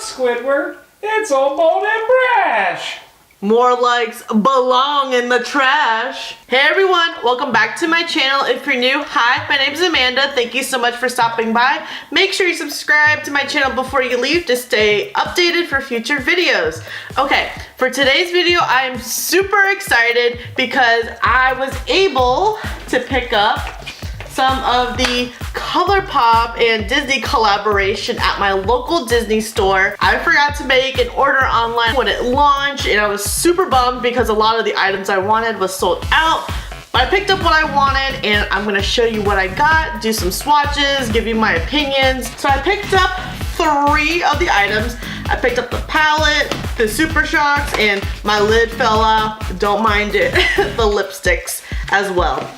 Squidward. It's all bold and brash. More likes belong in the trash. Hey everyone, welcome back to my channel. If you're new, hi, my name is Amanda. Thank you so much for stopping by. Make sure you subscribe to my channel before you leave to stay updated for future videos. Okay, for today's video, I am super excited because I was able to pick up some of the Colourpop and Disney collaboration at my local Disney store. I forgot to make an order online when it launched and I was super bummed because a lot of the items I wanted was sold out. But I picked up what I wanted and I'm gonna show you what I got, do some swatches, give you my opinions. So I picked up 3 of the items. I picked up the palette, the Super Shocks, and my lid fell off. Don't mind it. The lipsticks as well.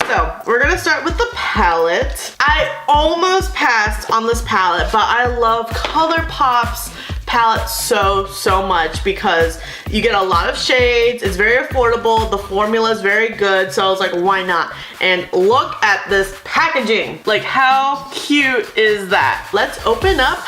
So we're gonna start with the palette. I almost passed on this palette, but I love Colourpop's palette so much because you get a lot of shades. It's very affordable. The formula is very good. So I was like, why not? And look at this packaging. Like, how cute is that? Let's open up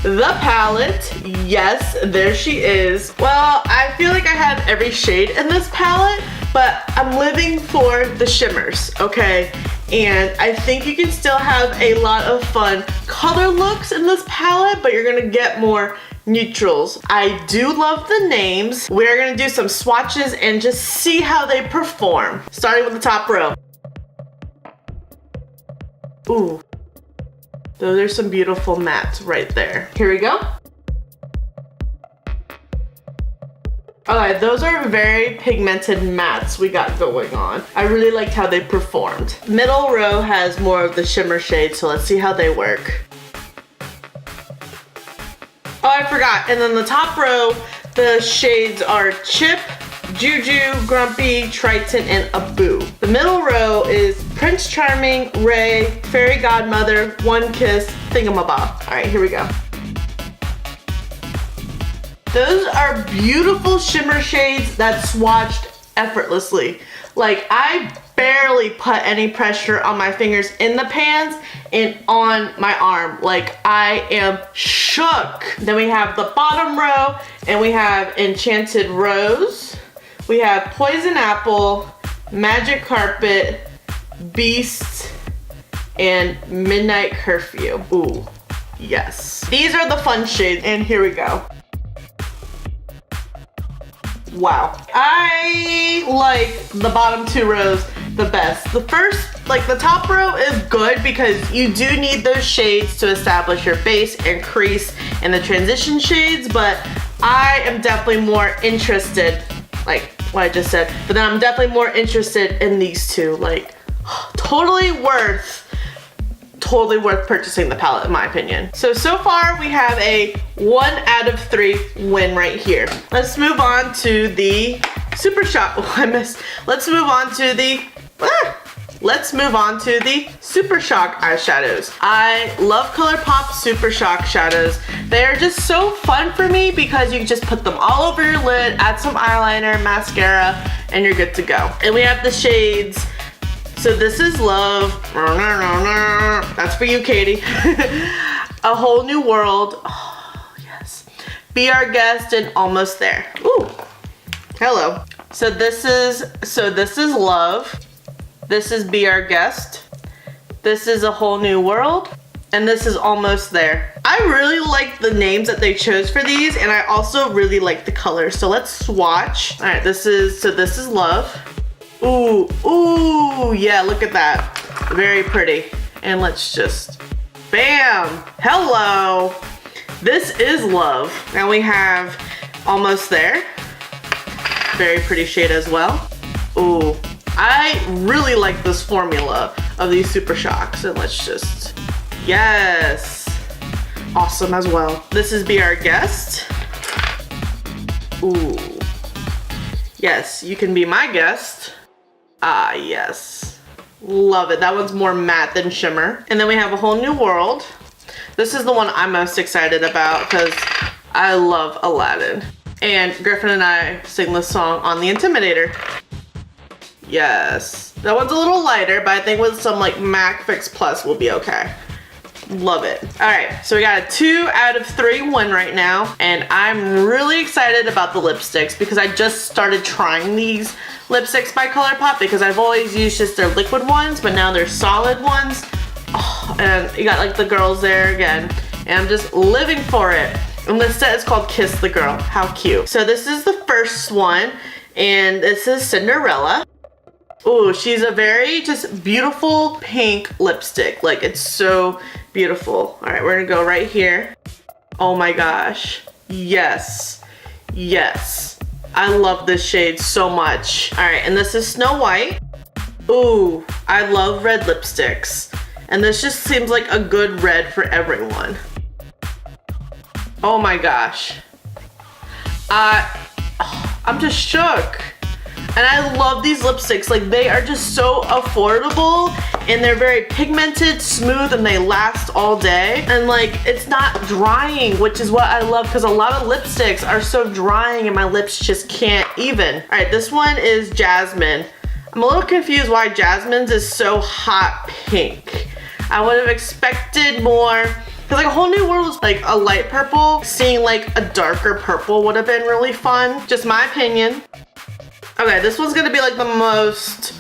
the palette. Yes, there she is. Well, I feel like I have every shade in this palette, but I'm living for the shimmers, okay? And I think you can still have a lot of fun color looks in this palette, but you're gonna get more neutrals. I do love the names. We're gonna do some swatches and just see how they perform. Starting with the top row. Ooh. Those are some beautiful mattes right there. Here we go. Okay, those are very pigmented mattes we got going on. I really liked how they performed. Middle row has more of the shimmer shades, so let's see how they work. Oh, I forgot. And then the top row, the shades are Chip, Juju, Grumpy, Triton, and Abu. The middle row is Prince Charming, Ray, Fairy Godmother, One Kiss, Thingamabob. All right, here we go. Those are beautiful shimmer shades that swatched effortlessly. Like, I barely put any pressure on my fingers in the pans and on my arm. Like, I am shook. Then we have the bottom row and we have Enchanted Rose. We have Poison Apple, Magic Carpet, Beast, and Midnight Curfew. Ooh, yes. These are the fun shades, and here we go. Wow. I like the bottom 2 rows the best. The first, like the top row is good because you do need those shades to establish your base and crease and the transition shades, but I am definitely more interested, like what I just said, but then I'm definitely more interested in these 2. Like, totally worth purchasing the palette in my opinion. So far we have a 1 out of 3 win right here. Let's move on to the Super Shock. Oh, I missed. Let's move on to the Super Shock eyeshadows. I love Colourpop Super Shock shadows. They're just so fun for me because you can just put them all over your lid, add some eyeliner, mascara, and you're good to go. And we have the shades. So this is Love. That's for you, Katie. A Whole New World. Oh, yes. Be Our Guest and Almost There. Ooh. Hello. So this is Love. This is Be Our Guest. This is A Whole New World. And this is Almost There. I really like the names that they chose for these, and I also really like the colors. So let's swatch. All right, this is Love. Ooh, ooh, yeah, look at that. Very pretty. And let's just, bam, hello. This is Love. Now we have Almost There. Very pretty shade as well. Ooh, I really like this formula of these Super Shocks. And let's just, yes. Awesome as well. This is Be Our Guest. Ooh. Yes, you can be my guest. Ah, yes. Love it. That one's more matte than shimmer. And then we have A Whole New World. This is the one I'm most excited about because I love Aladdin. And Griffin and I sing this song on the Intimidator. Yes. That one's a little lighter, but I think with some like MAC Fix Plus will be okay. Love it. All right, so we got a 2 out of 3 win right now, and I'm really excited about the lipsticks because I just started trying these lipsticks by Colourpop because I've always used just their liquid ones, but now they're solid ones. Oh, and you got like the girls there again, and I'm just living for it. And this set is called Kiss the Girl. How cute. So this is the first one, and this is Cinderella. Ooh, she's a very just beautiful pink lipstick. Like, it's so beautiful. All right, we're gonna go right here. Oh my gosh. Yes. Yes. I love this shade so much. All right, and this is Snow White. Ooh, I love red lipsticks. And this just seems like a good red for everyone. Oh my gosh. I'm just shook. And I love these lipsticks. Like, they are just so affordable, and they're very pigmented, smooth, and they last all day. And like, it's not drying, which is what I love, because a lot of lipsticks are so drying and my lips just can't even. All right, this one is Jasmine. I'm a little confused why Jasmine's is so hot pink. I would have expected more, because like a whole new world was like a light purple. Seeing like a darker purple would have been really fun. Just my opinion. Okay, this one's gonna be like the most,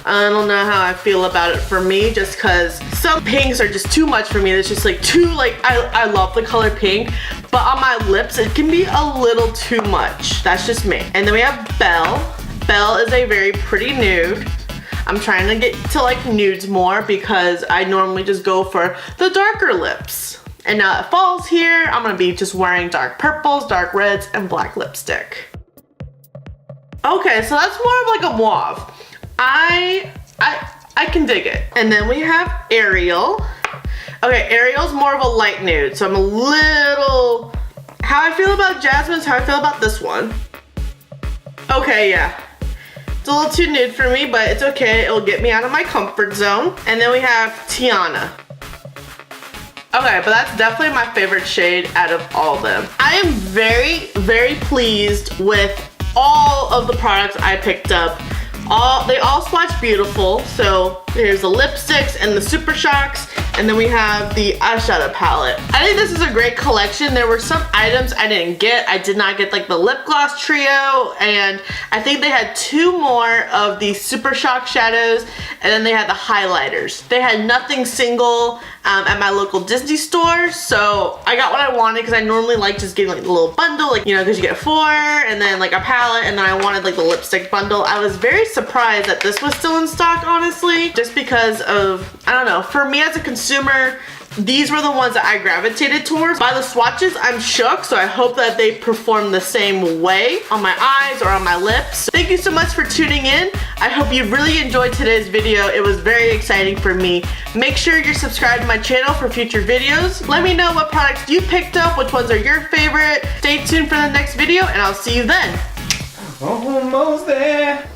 I don't know how I feel about it for me, just because some pinks are just too much for me. It's just like too, like, I love the color pink, but on my lips, it can be a little too much. That's just me. And then we have Belle. Belle is a very pretty nude. I'm trying to get to like nudes more because I normally just go for the darker lips. And now that fall's here, I'm gonna be just wearing dark purples, dark reds, and black lipstick. Okay, so that's more of like a mauve. I can dig it. And then we have Ariel. Okay, Ariel's more of a light nude, so I'm a little, how I feel about Jasmine's how I feel about this one. Okay, yeah. It's a little too nude for me, but it's okay. It'll get me out of my comfort zone. And then we have Tiana. Okay, but that's definitely my favorite shade out of all of them. I am very, very pleased with all of the products I picked up. They all swatch beautiful. So here's the lipsticks and the Super Shocks, and then we have the eyeshadow palette. I think this is a great collection. There were some items I didn't get. I did not get like the lip gloss trio, and I think they had 2 more of the Super Shock shadows, and then they had the highlighters. They had nothing single at my local Disney store, so I got what I wanted because I normally like just getting like the little bundle, like, you know, because you get 4 and then like a palette, and then I wanted like the lipstick bundle. I was very surprised that this was still in stock, honestly, just because of, I don't know, for me as a consumer, these were the ones that I gravitated towards. By the swatches, I'm shook, so I hope that they perform the same way on my eyes or on my lips. Thank you so much for tuning in. I hope you really enjoyed today's video. It was very exciting for me. Make sure you're subscribed to my channel for future videos. Let me know what products you picked up, which ones are your favorite. Stay tuned for the next video, and I'll see you then. Almost there.